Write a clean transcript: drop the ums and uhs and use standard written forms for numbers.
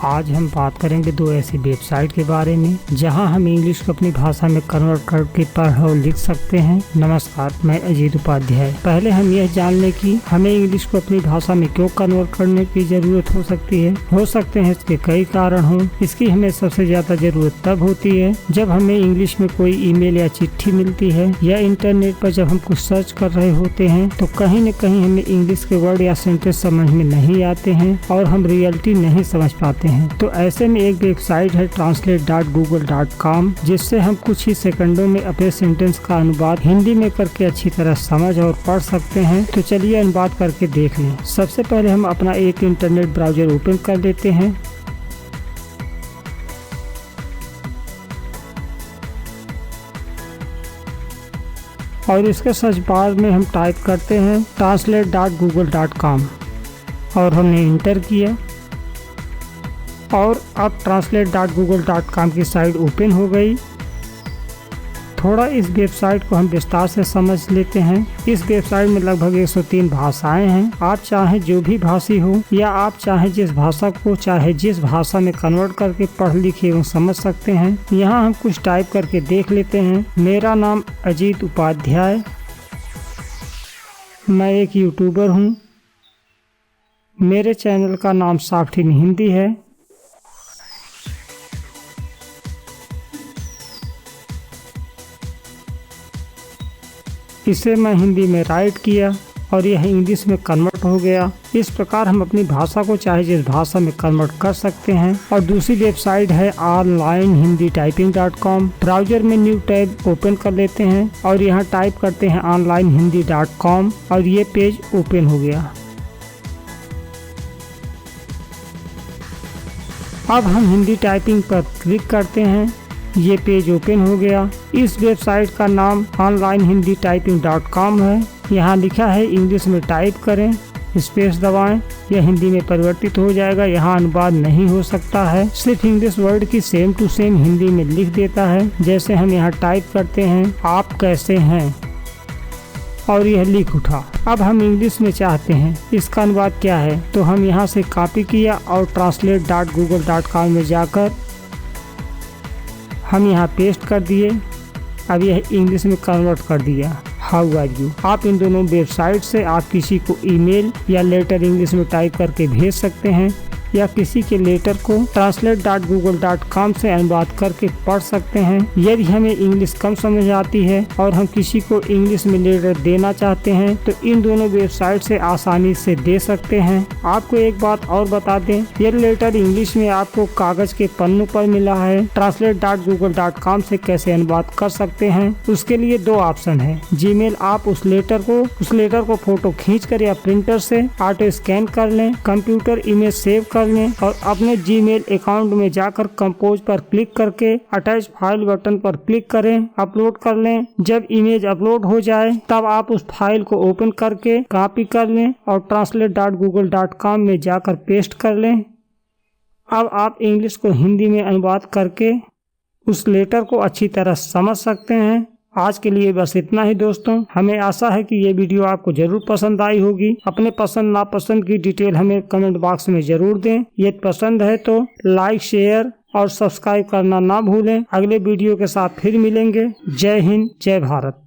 आज हम बात करेंगे दो ऐसी वेबसाइट के बारे में जहां हम इंग्लिश को अपनी भाषा में कन्वर्ट करके पढ़ और लिख सकते हैं। नमस्कार, मैं अजीत उपाध्याय। पहले हम यह जान लें कि हमें इंग्लिश को अपनी भाषा में क्यों कन्वर्ट करने की जरूरत हो सकती है। हो सकते हैं इसके कई कारण हों। इसकी हमें सबसे ज्यादा जरूरत तब होती है जब हमें इंग्लिश में कोई ईमेल या चिट्ठी मिलती है या इंटरनेट पर जब हम कुछ सर्च कर रहे होते हैं तो कहीं न कहीं हमें इंग्लिश के वर्ड या सेंटेंस समझ में नहीं आते हैं और हम रियलिटी नहीं समझ पाते हैं। तो ऐसे में एक वेबसाइट है translate.google.com, जिससे हम कुछ ही सेकंडों में अपने सेंटेंस का अनुवाद हिंदी में करके अच्छी तरह समझ और पढ़ सकते हैं। तो चलिए अनुवाद करके देख लें। सबसे पहले हम अपना एक इंटरनेट ब्राउजर ओपन कर लेते हैं और इसके सर्च बार में हम टाइप करते हैं translate.google.com और हमने इंटर किया और अब translate.google.com की साइट ओपन हो गई। थोड़ा इस वेबसाइट को हम विस्तार से समझ लेते हैं। इस वेबसाइट में लगभग 103 भाषाएं हैं। आप चाहे जो भी भाषी हो या आप चाहे जिस भाषा को चाहे जिस भाषा में कन्वर्ट करके पढ़ लिखे एवं समझ सकते हैं। यहाँ हम कुछ टाइप करके देख लेते हैं। मेरा नाम अजीत उपाध्याय, मैं एक यूट्यूबर हूँ। मेरे चैनल का नाम सॉफ्ट इन हिंदी है। इसे मैं हिंदी में राइट किया और यह इंग्लिश में कन्वर्ट हो गया। इस प्रकार हम अपनी भाषा को चाहे जिस भाषा में कन्वर्ट कर सकते हैं। और दूसरी वेबसाइट है onlinehindityping.com। ब्राउजर में न्यू टैब ओपन कर लेते हैं और यहाँ टाइप करते हैं onlinehindy.com और ये पेज ओपन हो गया। अब हम हिंदी टाइपिंग पर क्लिक करते हैं, ये पेज ओपन हो गया। इस वेबसाइट का नाम onlinehindityping.com है। यहाँ लिखा है इंग्लिश में टाइप करें, स्पेस दबाएं, यह हिंदी में परिवर्तित हो जाएगा। यहाँ अनुवाद नहीं हो सकता है, सिर्फ इंग्लिश वर्ड की सेम टू सेम हिंदी में लिख देता है। जैसे हम यहाँ टाइप करते हैं आप कैसे हैं और यह लिख उठा। अब हम इंग्लिश में चाहते हैं इसका अनुवाद क्या है, तो हम यहाँ से कॉपी किया और translate.google.com में जाकर हम यहाँ पेस्ट कर दिए। अब यह इंग्लिश में कन्वर्ट कर दिया। How are you. आप इन दोनों वेबसाइट से आप किसी को ईमेल या लेटर इंग्लिश में टाइप करके भेज सकते हैं या किसी के लेटर को translate.google.com से अनुवाद करके पढ़ सकते हैं। यदि हमें इंग्लिश कम समझ आती है और हम किसी को इंग्लिश में लेटर देना चाहते हैं तो इन दोनों वेबसाइट से आसानी से दे सकते हैं। आपको एक बात और बता दें, यह लेटर इंग्लिश में आपको कागज के पन्नों पर मिला है। translate.google.com से कैसे अनुवाद कर सकते हैं, उसके लिए दो ऑप्शन है। जीमेल, आप उस लेटर को फोटो खींच कर या प्रिंटर से ऑटो स्कैन कर लें, कंप्यूटर इमेज सेव कर लें और अपने जीमेल अकाउंट में जाकर कंपोज पर क्लिक करके अटैच फाइल बटन पर क्लिक करें, अपलोड कर लें। जब इमेज अपलोड हो जाए तब आप उस फाइल को ओपन करके कॉपी कर लें और translate.google.com में जाकर पेस्ट कर लें। अब आप इंग्लिश को हिंदी में अनुवाद करके उस लेटर को अच्छी तरह समझ सकते हैं। आज के लिए बस इतना ही दोस्तों। हमें आशा है कि ये वीडियो आपको जरूर पसंद आई होगी। अपने पसंद नापसंद की डिटेल हमें कमेंट बॉक्स में जरूर दें। यदि पसंद है तो लाइक, शेयर और सब्सक्राइब करना ना भूलें। अगले वीडियो के साथ फिर मिलेंगे। जय हिंद, जय भारत।